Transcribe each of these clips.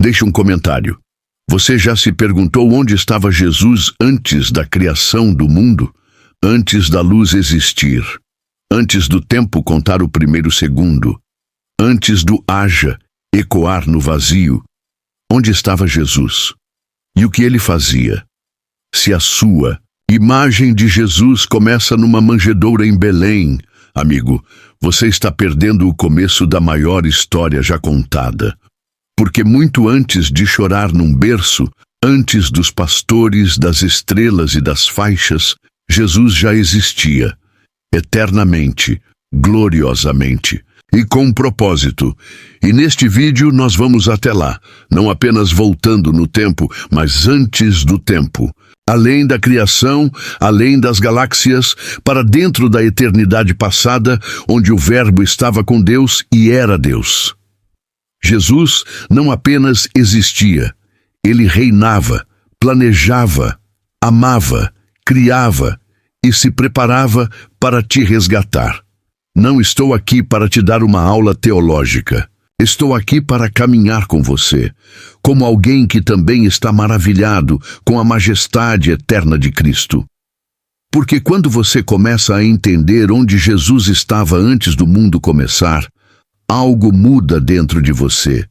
Deixe um comentário. Você já se perguntou onde estava Jesus antes da criação do mundo? Antes da luz existir? Antes do tempo contar o primeiro segundo? Antes do haja ecoar no vazio? Onde estava Jesus? E o que ele fazia? Se a sua imagem de Jesus começa numa manjedoura em Belém, amigo, você está perdendo o começo da maior história já contada. Porque muito antes de chorar num berço, antes dos pastores, das estrelas e das faixas, Jesus já existia, eternamente, gloriosamente, e com propósito. E neste vídeo nós vamos até lá, não apenas voltando no tempo, mas antes do tempo. Além da criação, além das galáxias, para dentro da eternidade passada, onde o Verbo estava com Deus e era Deus. Jesus não apenas existia, ele reinava, planejava, amava, criava e se preparava para te resgatar. Não estou aqui para te dar uma aula teológica. Estou aqui para caminhar com você, como alguém que também está maravilhado com a majestade eterna de Cristo. Porque quando você começa a entender onde Jesus estava antes do mundo começar, algo muda dentro de você.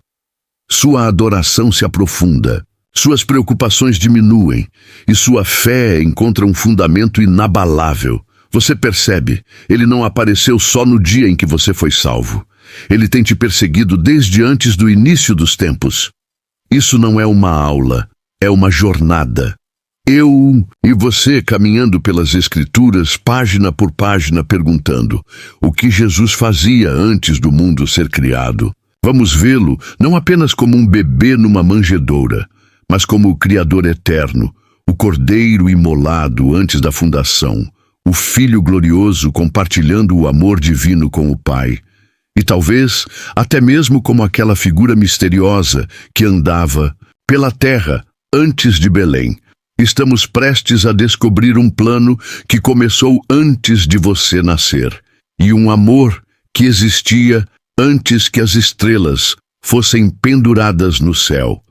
Sua adoração se aprofunda, suas preocupações diminuem e sua fé encontra um fundamento inabalável. Você percebe, ele não apareceu só no dia em que você foi salvo. Ele tem te perseguido desde antes do início dos tempos. Isso não é uma aula, é uma jornada. Eu e você caminhando pelas Escrituras, página por página, perguntando o que Jesus fazia antes do mundo ser criado. Vamos vê-lo não apenas como um bebê numa manjedoura, mas como o Criador eterno, o Cordeiro imolado antes da fundação, o Filho glorioso compartilhando o amor divino com o Pai. E talvez até mesmo como aquela figura misteriosa que andava pela terra antes de Belém. Estamos prestes a descobrir um plano que começou antes de você nascer, e um amor que existia antes que as estrelas fossem penduradas no céu.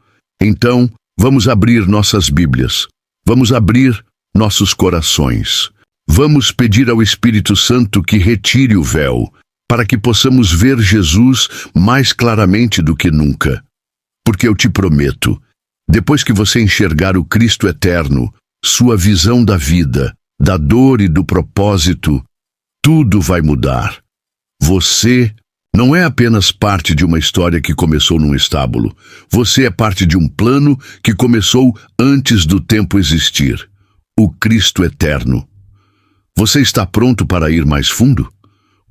Então, vamos abrir nossas Bíblias, vamos abrir nossos corações, vamos pedir ao Espírito Santo que retire o véu, para que possamos ver Jesus mais claramente do que nunca. Porque eu te prometo, depois que você enxergar o Cristo eterno, sua visão da vida, da dor e do propósito, tudo vai mudar. Você não é apenas parte de uma história que começou num estábulo. Você é parte de um plano que começou antes do tempo existir. O Cristo eterno. Você está pronto para ir mais fundo?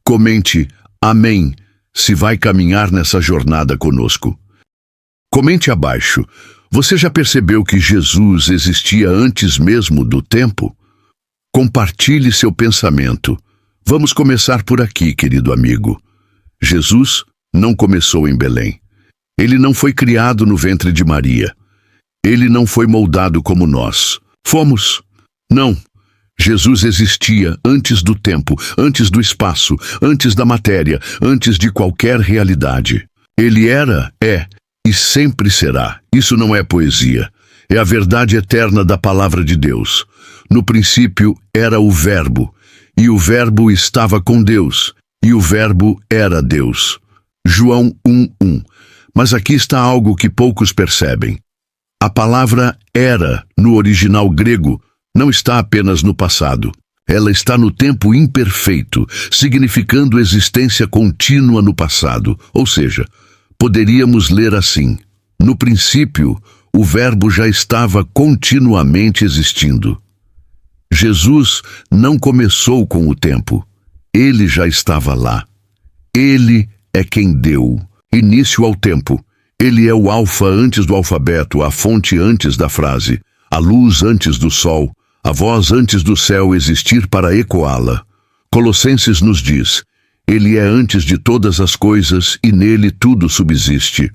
Comente amém se vai caminhar nessa jornada conosco. Comente abaixo. Você já percebeu que Jesus existia antes mesmo do tempo? Compartilhe seu pensamento. Vamos começar por aqui, querido amigo. Jesus não começou em Belém. Ele não foi criado no ventre de Maria. Ele não foi moldado como nós. Fomos. Não. Jesus existia antes do tempo, antes do espaço, antes da matéria, antes de qualquer realidade. Ele era, é e sempre será. Isso não é poesia. É a verdade eterna da palavra de Deus. No princípio era o Verbo, e o Verbo estava com Deus, e o Verbo era Deus. João 1:1. Mas aqui está algo que poucos percebem. A palavra era, no original grego, não está apenas no passado. Ela está no tempo imperfeito, significando existência contínua no passado. Ou seja, poderíamos ler assim: no princípio, o Verbo já estava continuamente existindo. Jesus não começou com o tempo. Ele já estava lá. Ele é quem deu início ao tempo. Ele é o alfa antes do alfabeto, a fonte antes da frase, a luz antes do sol, a voz antes do céu existir para ecoá-la. Colossenses nos diz: Ele é antes de todas as coisas e nele tudo subsiste.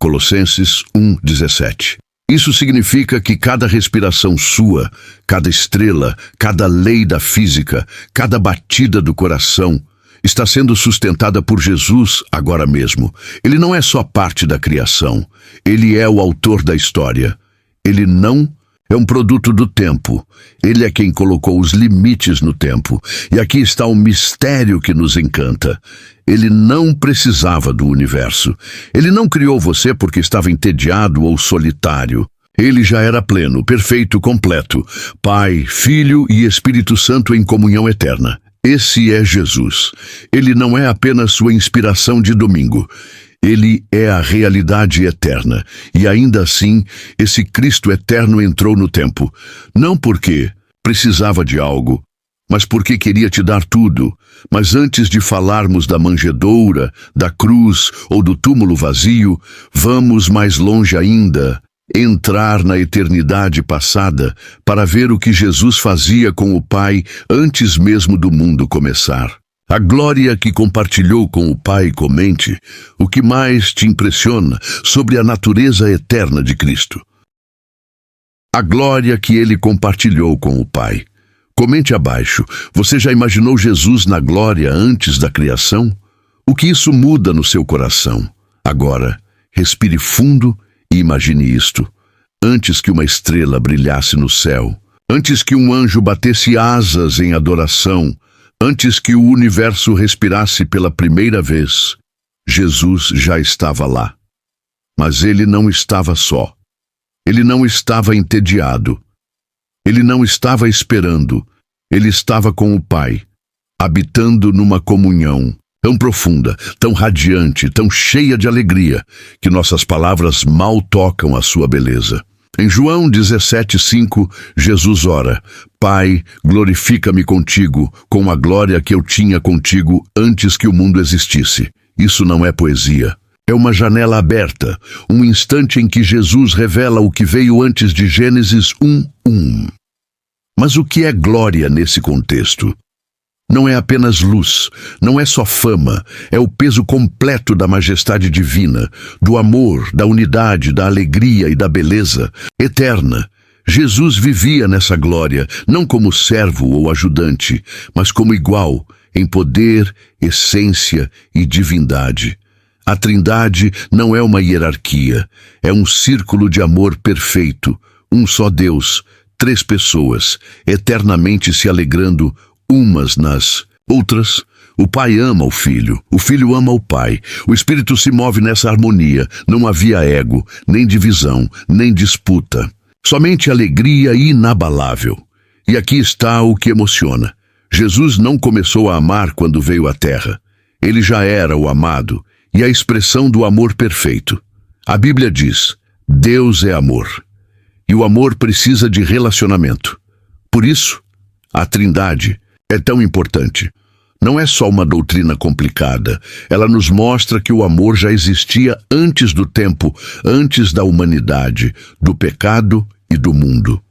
Colossenses 1:17. Isso significa que cada respiração sua, cada estrela, cada lei da física, cada batida do coração está sendo sustentada por Jesus agora mesmo. Ele não é só parte da criação. Ele é o autor da história. Ele não é um produto do tempo. Ele é quem colocou os limites no tempo. E aqui está um mistério que nos encanta. Ele não precisava do universo. Ele não criou você porque estava entediado ou solitário. Ele já era pleno, perfeito, completo. Pai, Filho e Espírito Santo em comunhão eterna. Esse é Jesus. Ele não é apenas sua inspiração de domingo. Ele é a realidade eterna. E ainda assim, esse Cristo eterno entrou no tempo. Não porque precisava de algo, mas porque queria te dar tudo. Mas antes de falarmos da manjedoura, da cruz ou do túmulo vazio, vamos mais longe ainda. Entrar na eternidade passada para ver o que Jesus fazia com o Pai antes mesmo do mundo começar. A glória que compartilhou com o Pai. Comente o que mais te impressiona sobre a natureza eterna de Cristo. A glória que ele compartilhou com o Pai. Comente abaixo. Você já imaginou Jesus na glória antes da criação? O que isso muda no seu coração? Agora, respire fundo e imagine isto. Antes que uma estrela brilhasse no céu, antes que um anjo batesse asas em adoração, antes que o universo respirasse pela primeira vez, Jesus já estava lá. Mas ele não estava só. Ele não estava entediado. Ele não estava esperando. Ele estava com o Pai, habitando numa comunhão tão profunda, tão radiante, tão cheia de alegria, que nossas palavras mal tocam a sua beleza. Em João 17:5, Jesus ora: Pai, glorifica-me contigo, com a glória que eu tinha contigo antes que o mundo existisse. Isso não é poesia. É uma janela aberta, um instante em que Jesus revela o que veio antes de Gênesis 1:1. Mas o que é glória nesse contexto? Não é apenas luz, não é só fama, é o peso completo da majestade divina, do amor, da unidade, da alegria e da beleza eterna. Jesus vivia nessa glória, não como servo ou ajudante, mas como igual, em poder, essência e divindade. A Trindade não é uma hierarquia, é um círculo de amor perfeito, um só Deus, 3 pessoas, eternamente se alegrando umas nas outras. O Pai ama o Filho ama o Pai. O Espírito se move nessa harmonia. Não havia ego, nem divisão, nem disputa. Somente alegria inabalável. E aqui está o que emociona. Jesus não começou a amar quando veio à Terra. Ele já era o amado e a expressão do amor perfeito. A Bíblia diz: Deus é amor. E o amor precisa de relacionamento. Por isso, a Trindade é tão importante. Não é só uma doutrina complicada. Ela nos mostra que o amor já existia antes do tempo, antes da humanidade, do pecado e do mundo.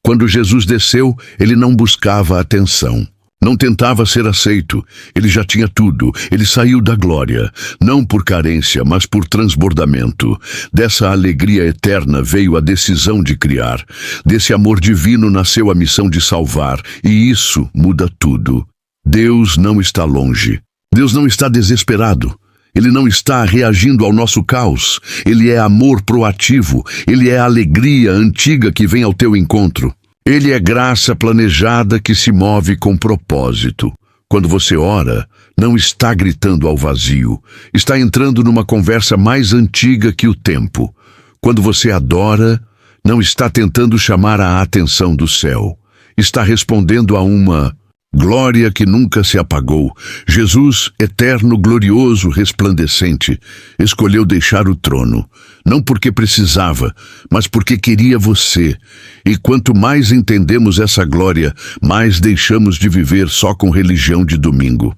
Quando Jesus desceu, ele não buscava atenção. Não tentava ser aceito. Ele já tinha tudo. Ele saiu da glória, não por carência, mas por transbordamento. Dessa alegria eterna veio a decisão de criar. Desse amor divino nasceu a missão de salvar. E isso muda tudo. Deus não está longe. Deus não está desesperado. Ele não está reagindo ao nosso caos. Ele é amor proativo. Ele é a alegria antiga que vem ao teu encontro. Ele é graça planejada que se move com propósito. Quando você ora, não está gritando ao vazio. Está entrando numa conversa mais antiga que o tempo. Quando você adora, não está tentando chamar a atenção do céu. Está respondendo a uma glória que nunca se apagou. Jesus, eterno, glorioso, resplandecente, escolheu deixar o trono, não porque precisava, mas porque queria você. E quanto mais entendemos essa glória, mais deixamos de viver só com religião de domingo.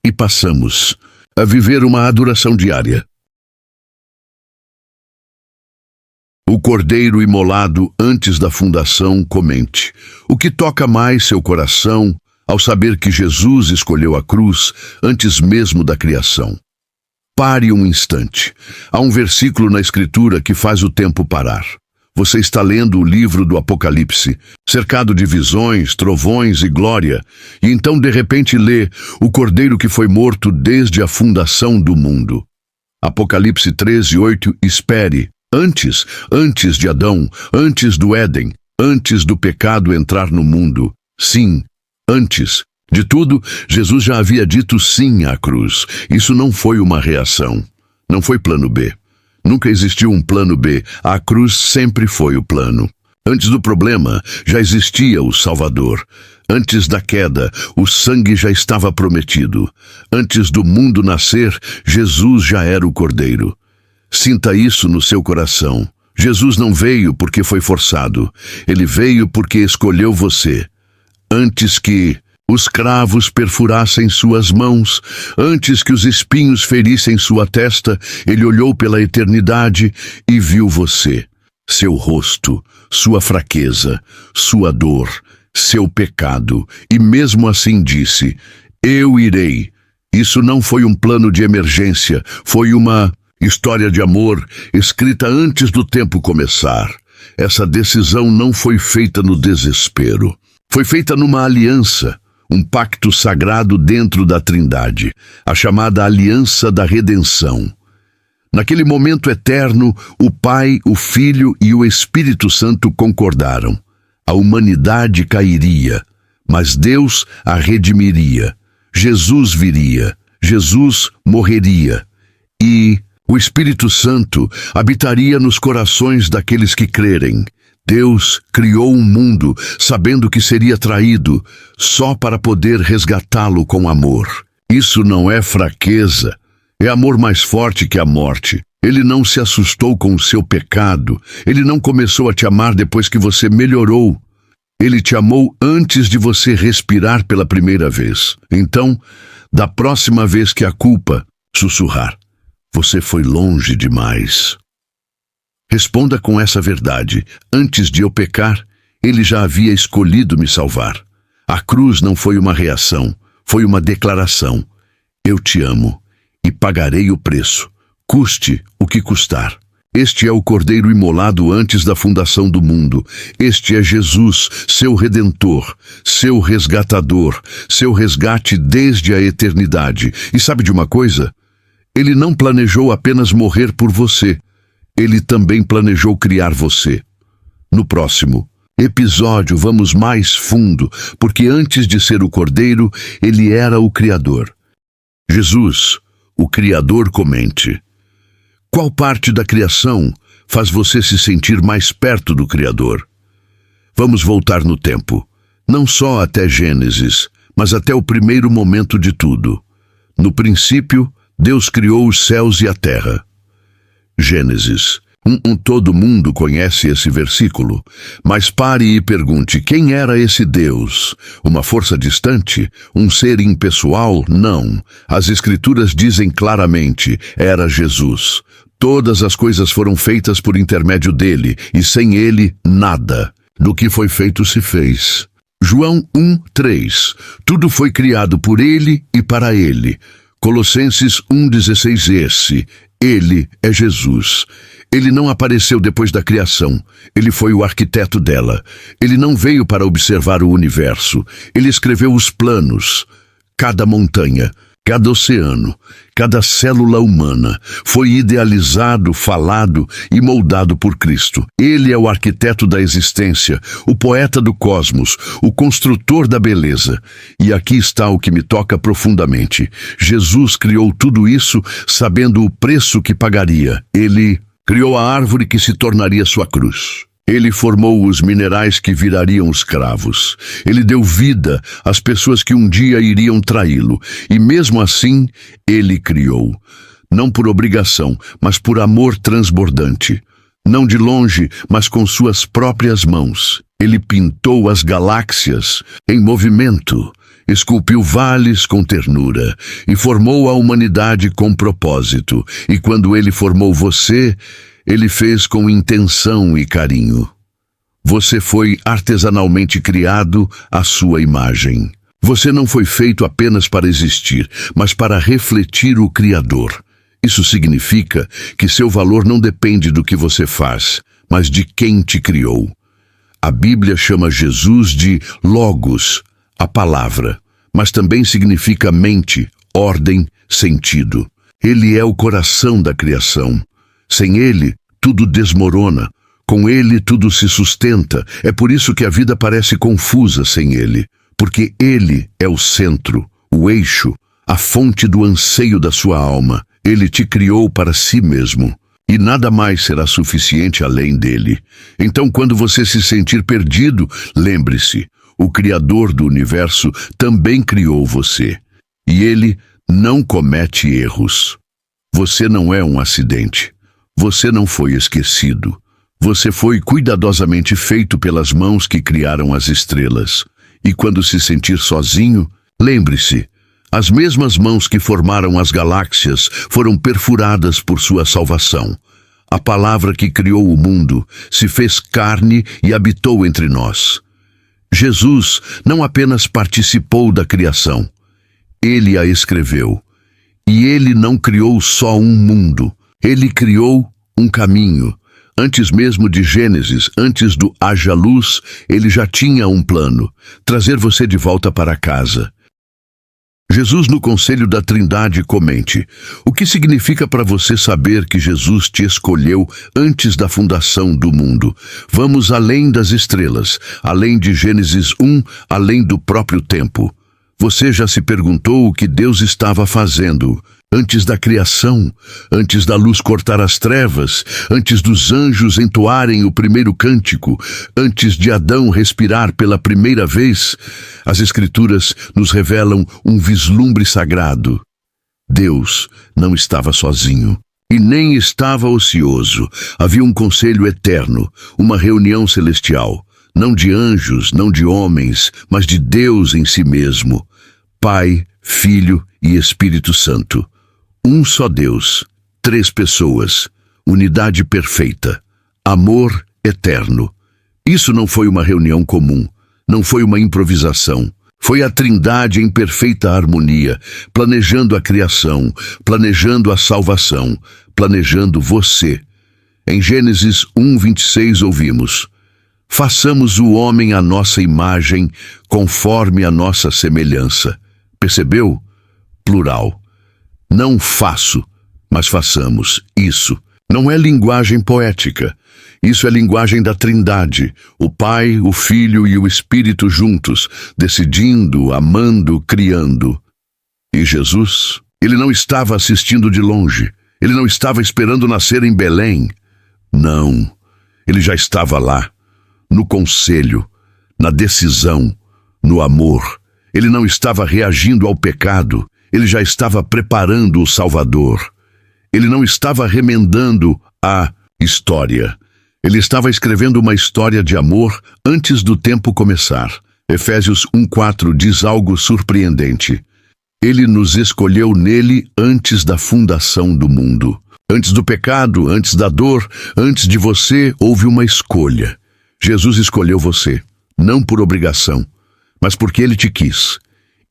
E passamos a viver uma adoração diária. O Cordeiro imolado antes da fundação. Comente o que toca mais seu coração ao saber que Jesus escolheu a cruz antes mesmo da criação. Pare um instante. Há um versículo na Escritura que faz o tempo parar. Você está lendo o livro do Apocalipse, cercado de visões, trovões e glória, e então de repente lê o Cordeiro que foi morto desde a fundação do mundo. Apocalipse 13:8. Espere. Antes de Adão, antes do Éden, antes do pecado entrar no mundo. Sim, antes de tudo, Jesus já havia dito sim à cruz. Isso não foi uma reação. Não foi plano B. Nunca existiu um plano B. A cruz sempre foi o plano. Antes do problema, já existia o Salvador. Antes da queda, o sangue já estava prometido. Antes do mundo nascer, Jesus já era o Cordeiro. Sinta isso no seu coração. Jesus não veio porque foi forçado. Ele veio porque escolheu você. Antes que os cravos perfurassem suas mãos, antes que os espinhos ferissem sua testa, ele olhou pela eternidade e viu você, seu rosto, sua fraqueza, sua dor, seu pecado, e mesmo assim disse: eu irei. Isso não foi um plano de emergência, foi uma história de amor escrita antes do tempo começar. Essa decisão não foi feita no desespero. Foi feita numa aliança, um pacto sagrado dentro da Trindade, a chamada Aliança da Redenção. Naquele momento eterno, o Pai, o Filho e o Espírito Santo concordaram. A humanidade cairia, mas Deus a redimiria. Jesus viria, Jesus morreria e o Espírito Santo habitaria nos corações daqueles que crerem. Deus criou um mundo sabendo que seria traído só para poder resgatá-lo com amor. Isso não é fraqueza, é amor mais forte que a morte. Ele não se assustou com o seu pecado, ele não começou a te amar depois que você melhorou. Ele te amou antes de você respirar pela primeira vez. Então, da próxima vez que a culpa sussurrar, você foi longe demais. Responda com essa verdade: antes de eu pecar, ele já havia escolhido me salvar. A cruz não foi uma reação, foi uma declaração. Eu te amo e pagarei o preço, custe o que custar. Este é o Cordeiro imolado antes da fundação do mundo. Este é Jesus, seu Redentor, seu resgatador, seu resgate desde a eternidade. E sabe de uma coisa? Ele não planejou apenas morrer por você. Ele também planejou criar você. No próximo episódio vamos mais fundo, porque antes de ser o Cordeiro, ele era o Criador. Jesus, o Criador, comente: qual parte da criação faz você se sentir mais perto do Criador? Vamos voltar no tempo, não só até Gênesis, mas até o primeiro momento de tudo. No princípio, Deus criou os céus e a terra. Gênesis. Todo mundo conhece esse versículo, mas pare e pergunte: quem era esse Deus? Uma força distante? Um ser impessoal? Não. As Escrituras dizem claramente: era Jesus. Todas as coisas foram feitas por intermédio dele, e sem ele, nada do que foi feito se fez. João 1:3. Tudo foi criado por ele e para ele. Colossenses 1:16. Ele é Jesus. Ele não apareceu depois da criação. Ele foi o arquiteto dela. Ele não veio para observar o universo. Ele escreveu os planos. Cada montanha, cada oceano, cada célula humana foi idealizado, falado e moldado por Cristo. Ele é o arquiteto da existência, o poeta do cosmos, o construtor da beleza. E aqui está o que me toca profundamente. Jesus criou tudo isso sabendo o preço que pagaria. Ele criou a árvore que se tornaria sua cruz. Ele formou os minerais que virariam os cravos. Ele deu vida às pessoas que um dia iriam traí-lo. E mesmo assim, ele criou. Não por obrigação, mas por amor transbordante. Não de longe, mas com suas próprias mãos. Ele pintou as galáxias em movimento, esculpiu vales com ternura e formou a humanidade com propósito. E quando ele formou você, ele fez com intenção e carinho. Você foi artesanalmente criado à sua imagem. Você não foi feito apenas para existir, mas para refletir o Criador. Isso significa que seu valor não depende do que você faz, mas de quem te criou. A Bíblia chama Jesus de Logos, a palavra, mas também significa mente, ordem, sentido. Ele é o coração da criação. Sem ele, tudo desmorona. Com ele, tudo se sustenta. É por isso que a vida parece confusa sem ele, porque ele é o centro, o eixo, a fonte do anseio da sua alma. Ele te criou para si mesmo, e nada mais será suficiente além dele. Então, quando você se sentir perdido, lembre-se, o Criador do universo também criou você, e ele não comete erros. Você não é um acidente. Você não foi esquecido. Você foi cuidadosamente feito pelas mãos que criaram as estrelas. E quando se sentir sozinho, lembre-se, as mesmas mãos que formaram as galáxias foram perfuradas por sua salvação. A palavra que criou o mundo se fez carne e habitou entre nós. Jesus não apenas participou da criação, ele a escreveu. E ele não criou só um mundo, ele criou um caminho. Antes mesmo de Gênesis, antes do haja luz, ele já tinha um plano: trazer você de volta para casa. Jesus, no Conselho da Trindade, comente: o que significa para você saber que Jesus te escolheu antes da fundação do mundo? Vamos além das estrelas, além de Gênesis 1, além do próprio tempo. Você já se perguntou o que Deus estava fazendo antes da criação, antes da luz cortar as trevas, antes dos anjos entoarem o primeiro cântico, antes de Adão respirar pela primeira vez? As Escrituras nos revelam um vislumbre sagrado. Deus não estava sozinho e nem estava ocioso. Havia um conselho eterno, uma reunião celestial, não de anjos, não de homens, mas de Deus em si mesmo. Pai, Filho e Espírito Santo. Um só Deus, três pessoas, unidade perfeita, amor eterno. Isso não foi uma reunião comum, não foi uma improvisação. Foi a Trindade em perfeita harmonia, planejando a criação, planejando a salvação, planejando você. Em Gênesis 1:26 ouvimos: façamos o homem à nossa imagem, conforme a nossa semelhança. Percebeu? Plural. Não faço, mas façamos. Isso não é linguagem poética. Isso é linguagem da Trindade, o Pai, o Filho e o Espírito juntos, decidindo, amando, criando. E Jesus, ele não estava assistindo de longe. Ele não estava esperando nascer em Belém. Não, ele já estava lá, no conselho, na decisão, no amor. Ele não estava reagindo ao pecado, ele já estava preparando o Salvador. Ele não estava remendando a história. Ele estava escrevendo uma história de amor antes do tempo começar. Efésios 1:4 diz algo surpreendente. Ele nos escolheu nele antes da fundação do mundo. Antes do pecado, antes da dor, antes de você, houve uma escolha. Jesus escolheu você, não por obrigação, mas porque ele te quis.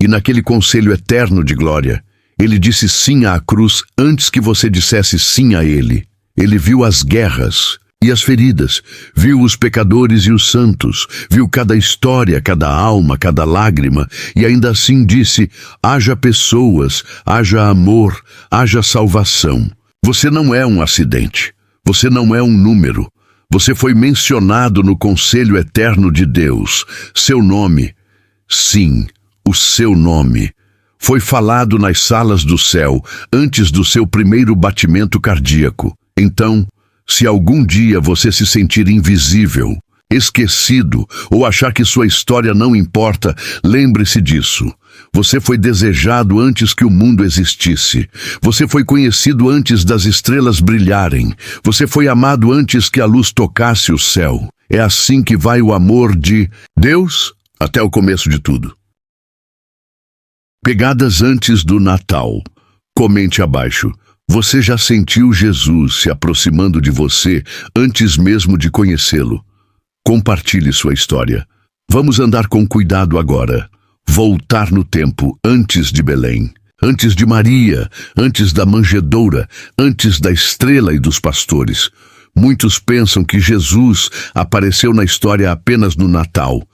E naquele conselho eterno de glória, ele disse sim à cruz antes que você dissesse sim a ele. Ele viu as guerras e as feridas, viu os pecadores e os santos, viu cada história, cada alma, cada lágrima, e ainda assim disse: haja pessoas, haja amor, haja salvação. Você não é um acidente, você não é um número. Você foi mencionado no conselho eterno de Deus. Seu nome, sim, o seu nome, foi falado nas salas do céu antes do seu primeiro batimento cardíaco. Então, se algum dia você se sentir invisível, esquecido ou achar que sua história não importa, lembre-se disso. Você foi desejado antes que o mundo existisse. Você foi conhecido antes das estrelas brilharem. Você foi amado antes que a luz tocasse o céu. É assim que vai o amor de Deus até o começo de tudo. Pegadas antes do Natal. Comente abaixo. Você já sentiu Jesus se aproximando de você antes mesmo de conhecê-lo? Compartilhe sua história. Vamos andar com cuidado agora. Voltar no tempo antes de Belém, antes de Maria, antes da manjedoura, antes da estrela e dos pastores. Muitos pensam que Jesus apareceu na história apenas no Natal.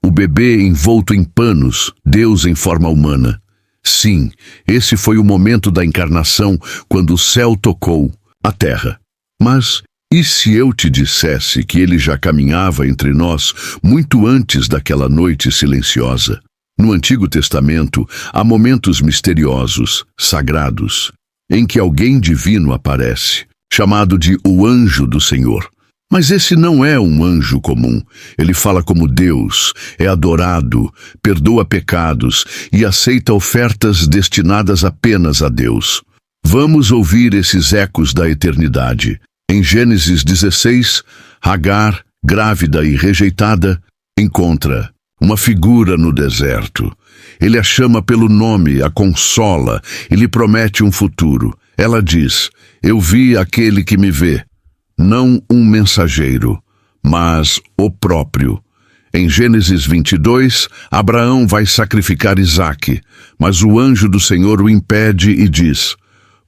O bebê envolto em panos, Deus em forma humana. Sim, esse foi o momento da encarnação, quando o céu tocou a terra. Mas e se eu te dissesse que ele já caminhava entre nós muito antes daquela noite silenciosa? No Antigo Testamento, há momentos misteriosos, sagrados, em que alguém divino aparece, chamado de o anjo do Senhor. Mas esse não é um anjo comum. Ele fala como Deus, é adorado, perdoa pecados e aceita ofertas destinadas apenas a Deus. Vamos ouvir esses ecos da eternidade. Em Gênesis 16, Agar, grávida e rejeitada, encontra uma figura no deserto. Ele a chama pelo nome, a consola e lhe promete um futuro. Ela diz: eu vi aquele que me vê, não um mensageiro, mas o próprio. Em Gênesis 22, Abraão vai sacrificar Isaque, mas o anjo do Senhor o impede e diz: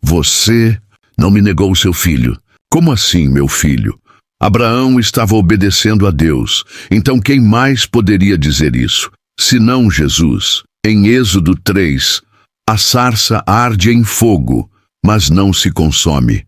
você não me negou seu filho. Como assim, meu filho? Abraão estava obedecendo a Deus, então quem mais poderia dizer isso, senão Jesus? Em Êxodo 3, a sarça arde em fogo, mas não se consome.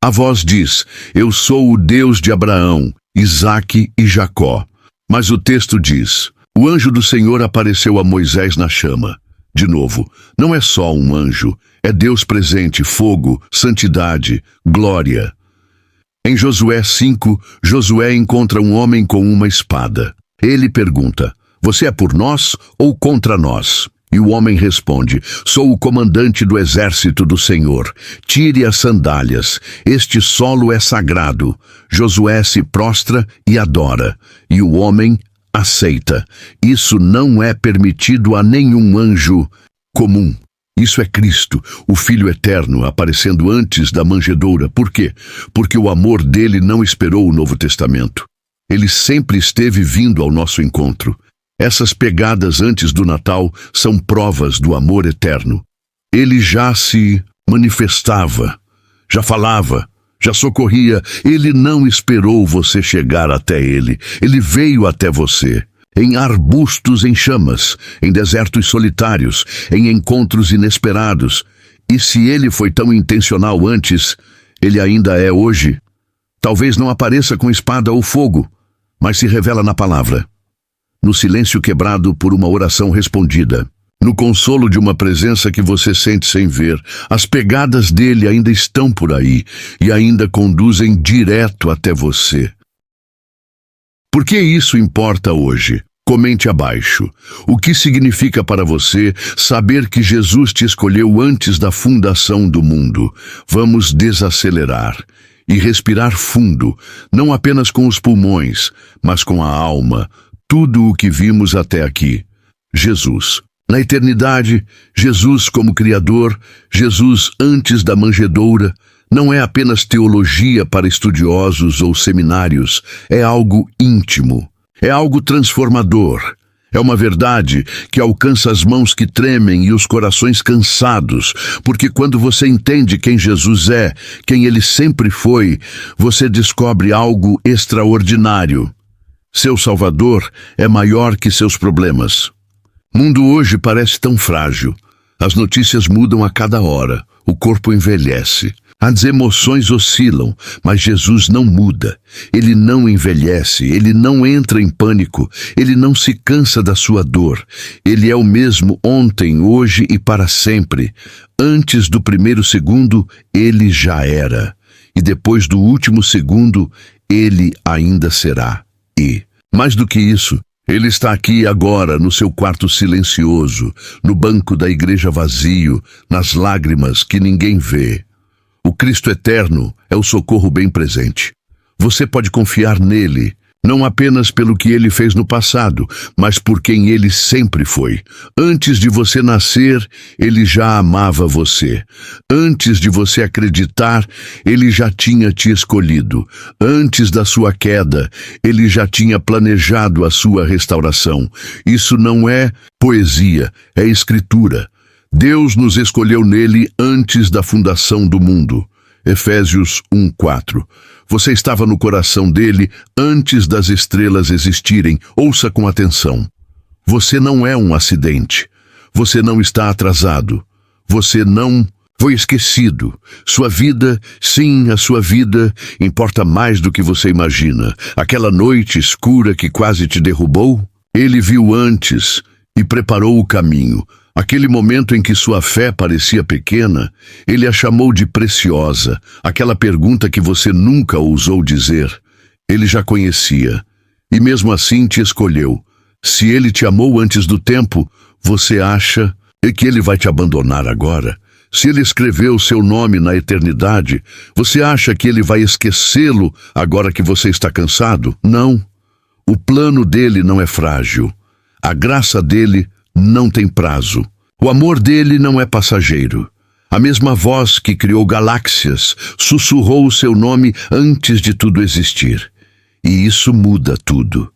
A voz diz: eu sou o Deus de Abraão, Isaque e Jacó. Mas o texto diz: o anjo do Senhor apareceu a Moisés na chama. De novo, não é só um anjo, é Deus presente, fogo, santidade, glória. Em Josué 5, Josué encontra um homem com uma espada. Ele pergunta: você é por nós ou contra nós? E o homem responde: sou o comandante do exército do Senhor. Tire as sandálias, este solo é sagrado. Josué se prostra e adora, e o homem aceita. Isso não é permitido a nenhum anjo comum. Isso é Cristo, o Filho Eterno, aparecendo antes da manjedoura. Por quê? Porque o amor dele não esperou o Novo Testamento. Ele sempre esteve vindo ao nosso encontro. Essas pegadas antes do Natal são provas do amor eterno. Ele já se manifestava, já falava, já socorria. Ele não esperou você chegar até ele. Ele veio até você. Em arbustos em chamas, em desertos solitários, em encontros inesperados. E se ele foi tão intencional antes, ele ainda é hoje. Talvez não apareça com espada ou fogo, mas se revela na palavra. No silêncio quebrado por uma oração respondida. No consolo de uma presença que você sente sem ver. As pegadas dele ainda estão por aí e ainda conduzem direto até você. Por que isso importa hoje? Comente abaixo. O que significa para você saber que Jesus te escolheu antes da fundação do mundo? Vamos desacelerar e respirar fundo, não apenas com os pulmões, mas com a alma. Tudo o que vimos até aqui. Jesus. Na eternidade, Jesus como Criador, Jesus antes da manjedoura, não é apenas teologia para estudiosos ou seminários, é algo íntimo, é algo transformador, é uma verdade que alcança as mãos que tremem e os corações cansados, porque quando você entende quem Jesus é, quem ele sempre foi, você descobre algo extraordinário. Seu Salvador é maior que seus problemas. O mundo hoje parece tão frágil. As notícias mudam a cada hora, o corpo envelhece. As emoções oscilam, mas Jesus não muda. Ele não envelhece, ele não entra em pânico, ele não se cansa da sua dor. Ele é o mesmo ontem, hoje e para sempre. Antes do primeiro segundo, ele já era. E depois do último segundo, ele ainda será. E, mais do que isso, ele está aqui agora, no seu quarto silencioso, no banco da igreja vazio, nas lágrimas que ninguém vê. O Cristo eterno é o socorro bem presente. Você pode confiar nele, não apenas pelo que ele fez no passado, mas por quem ele sempre foi. Antes de você nascer, ele já amava você. Antes de você acreditar, ele já tinha te escolhido. Antes da sua queda, ele já tinha planejado a sua restauração. Isso não é poesia, é escritura. Deus nos escolheu nele antes da fundação do mundo. Efésios 1:4. Você estava no coração dele antes das estrelas existirem. Ouça com atenção. Você não é um acidente. Você não está atrasado. Você não foi esquecido. Sua vida, sim, a sua vida, importa mais do que você imagina. Aquela noite escura que quase te derrubou, ele viu antes e preparou o caminho. Aquele momento em que sua fé parecia pequena, ele a chamou de preciosa. Aquela pergunta que você nunca ousou dizer, ele já conhecia. E mesmo assim te escolheu. Se ele te amou antes do tempo, você acha que ele vai te abandonar agora? Se ele escreveu seu nome na eternidade, você acha que ele vai esquecê-lo agora que você está cansado? Não. O plano dele não é frágil. A graça dele não tem prazo. O amor dele não é passageiro. A mesma voz que criou galáxias sussurrou o seu nome antes de tudo existir. E isso muda tudo.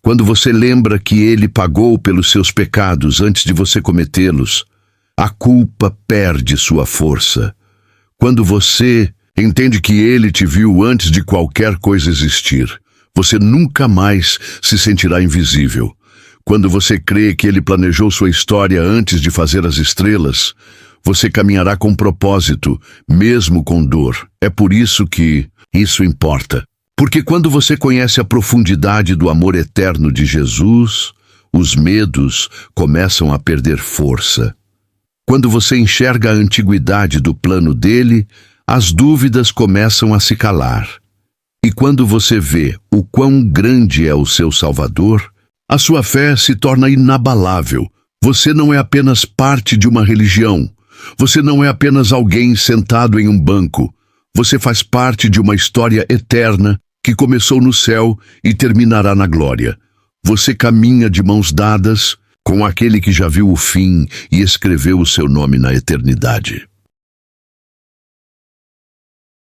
Quando você lembra que ele pagou pelos seus pecados antes de você cometê-los, a culpa perde sua força. Quando você entende que ele te viu antes de qualquer coisa existir, você nunca mais se sentirá invisível. Quando você crê que ele planejou sua história antes de fazer as estrelas, você caminhará com propósito, mesmo com dor. É por isso que isso importa. Porque quando você conhece a profundidade do amor eterno de Jesus, os medos começam a perder força. Quando você enxerga a antiguidade do plano dele, as dúvidas começam a se calar. E quando você vê o quão grande é o seu Salvador, a sua fé se torna inabalável. Você não é apenas parte de uma religião. Você não é apenas alguém sentado em um banco. Você faz parte de uma história eterna que começou no céu e terminará na glória. Você caminha de mãos dadas com aquele que já viu o fim e escreveu o seu nome na eternidade.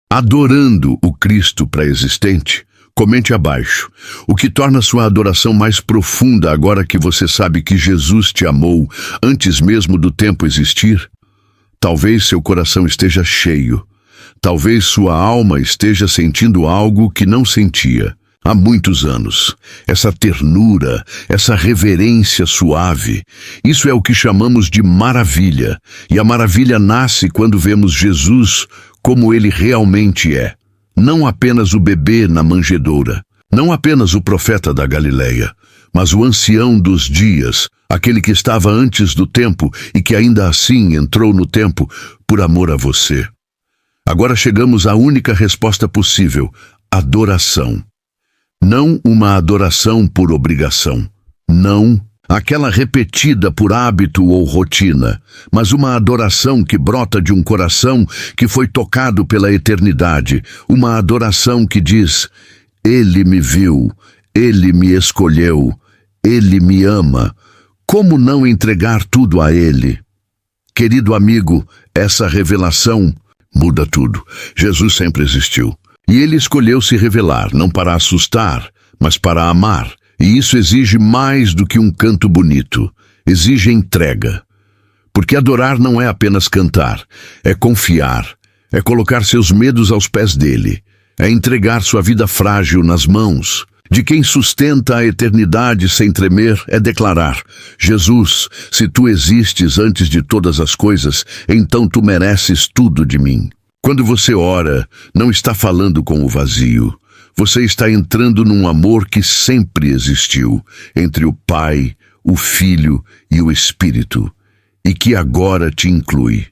Adorando o Cristo pré-existente, comente abaixo o que torna sua adoração mais profunda agora que você sabe que Jesus te amou antes mesmo do tempo existir. Talvez seu coração esteja cheio. Talvez sua alma esteja sentindo algo que não sentia há muitos anos. Essa ternura, essa reverência suave, isso é o que chamamos de maravilha. E a maravilha nasce quando vemos Jesus como ele realmente é. Não apenas o bebê na manjedoura, não apenas o profeta da Galileia, mas o ancião dos dias, aquele que estava antes do tempo e que ainda assim entrou no tempo por amor a você. Agora chegamos à única resposta possível: adoração. Não uma adoração por obrigação. Não aquela repetida por hábito ou rotina, mas uma adoração que brota de um coração que foi tocado pela eternidade. Uma adoração que diz: ele me viu, ele me escolheu, ele me ama. Como não entregar tudo a ele? Querido amigo, essa revelação muda tudo. Jesus sempre existiu. E ele escolheu se revelar, não para assustar, mas para amar. E isso exige mais do que um canto bonito. Exige entrega. Porque adorar não é apenas cantar, é confiar, é colocar seus medos aos pés dele, é entregar sua vida frágil nas mãos de quem sustenta a eternidade sem tremer, é declarar: Jesus, se tu existes antes de todas as coisas, então tu mereces tudo de mim. Quando você ora, não está falando com o vazio. Você está entrando num amor que sempre existiu entre o Pai, o Filho e o Espírito, e que agora te inclui.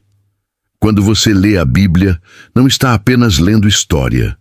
Quando você lê a Bíblia, não está apenas lendo história.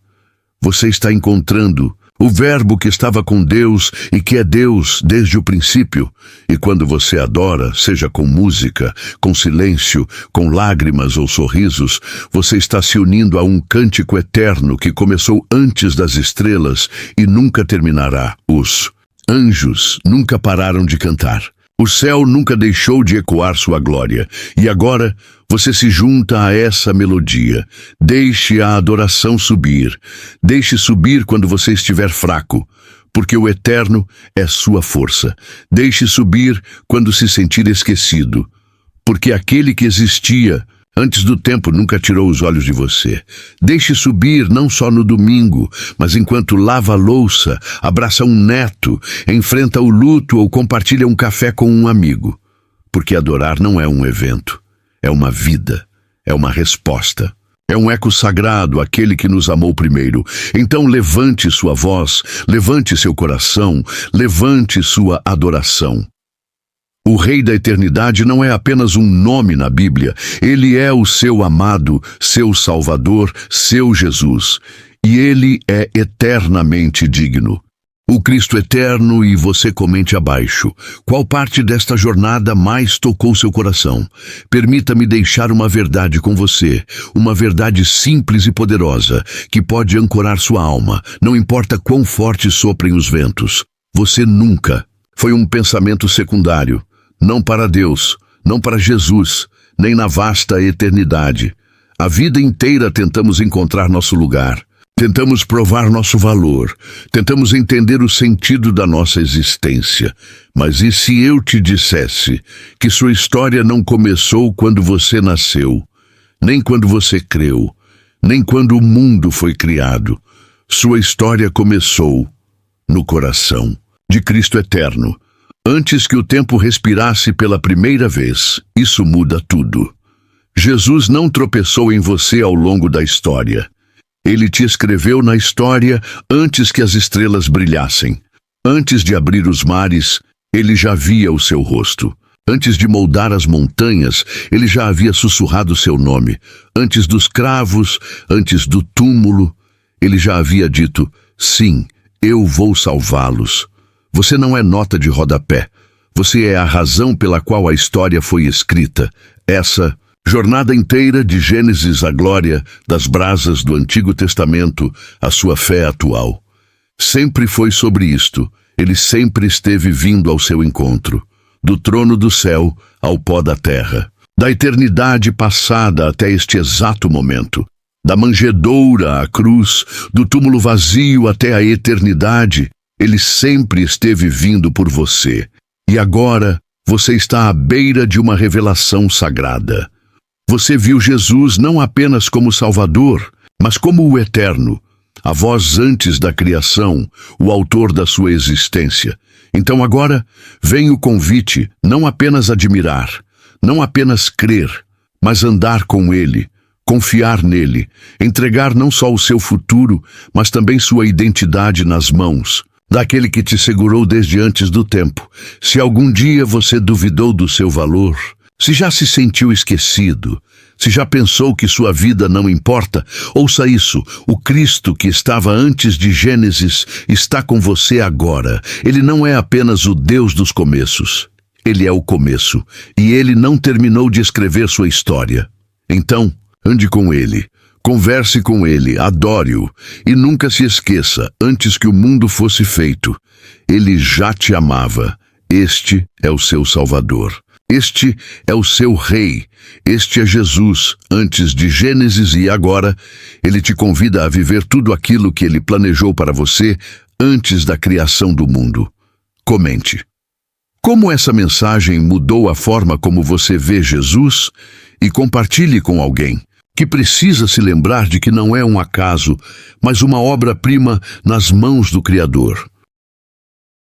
Você está encontrando o Verbo que estava com Deus e que é Deus desde o princípio. E quando você adora, seja com música, com silêncio, com lágrimas ou sorrisos, você está se unindo a um cântico eterno que começou antes das estrelas e nunca terminará. Os anjos nunca pararam de cantar. O céu nunca deixou de ecoar sua glória. E agora você se junta a essa melodia. Deixe a adoração subir. Deixe subir quando você estiver fraco, porque o eterno é sua força. Deixe subir quando se sentir esquecido, porque aquele que existia Antes do tempo nunca tirou os olhos de você. Deixe subir não só no domingo, mas enquanto lava a louça, abraça um neto, enfrenta o luto ou compartilha um café com um amigo. Porque adorar não é um evento, é uma vida, é uma resposta. É um eco sagrado, aquele que nos amou primeiro. Então levante sua voz, levante seu coração, levante sua adoração. O Rei da Eternidade não é apenas um nome na Bíblia. Ele é o seu amado, seu Salvador, seu Jesus. E ele é eternamente digno. O Cristo eterno, e você comente abaixo. Qual parte desta jornada mais tocou seu coração? Permita-me deixar uma verdade com você, uma verdade simples e poderosa, que pode ancorar sua alma, não importa quão forte soprem os ventos. Você nunca foi um pensamento secundário, não para Deus, não para Jesus, nem na vasta eternidade. A vida inteira tentamos encontrar nosso lugar. Tentamos provar nosso valor, tentamos entender o sentido da nossa existência. Mas e se eu te dissesse que sua história não começou quando você nasceu, nem quando você creu, nem quando o mundo foi criado? Sua história começou no coração de Cristo eterno. Antes que o tempo respirasse pela primeira vez, isso muda tudo. Jesus não tropeçou em você ao longo da história. Ele te escreveu na história antes que as estrelas brilhassem. Antes de abrir os mares, ele já via o seu rosto. Antes de moldar as montanhas, ele já havia sussurrado seu nome. Antes dos cravos, antes do túmulo, ele já havia dito: sim, eu vou salvá-los. Você não é nota de rodapé. Você é a razão pela qual a história foi escrita. Essa jornada inteira, de Gênesis à glória, das brasas do Antigo Testamento à sua fé atual. Sempre foi sobre isto. Ele sempre esteve vindo ao seu encontro. Do trono do céu ao pó da terra. Da eternidade passada até este exato momento. Da manjedoura à cruz, do túmulo vazio até a eternidade. Ele sempre esteve vindo por você. E agora, você está à beira de uma revelação sagrada. Você viu Jesus não apenas como Salvador, mas como o Eterno, a voz antes da criação, o autor da sua existência. Então agora vem o convite, não apenas admirar, não apenas crer, mas andar com Ele, confiar nele, entregar não só o seu futuro, mas também sua identidade nas mãos daquele que te segurou desde antes do tempo. Se algum dia você duvidou do seu valor, se já se sentiu esquecido, se já pensou que sua vida não importa, ouça isso: o Cristo que estava antes de Gênesis está com você agora. Ele não é apenas o Deus dos começos. Ele é o começo, e ele não terminou de escrever sua história. Então, ande com ele, converse com ele, adore-o, e nunca se esqueça, antes que o mundo fosse feito, ele já te amava. Este é o seu Salvador. Este é o seu Rei. Este é Jesus. Antes de Gênesis e agora, ele te convida a viver tudo aquilo que ele planejou para você antes da criação do mundo. Comente. Como essa mensagem mudou a forma como você vê Jesus? E compartilhe com alguém que precisa se lembrar de que não é um acaso, mas uma obra-prima nas mãos do Criador.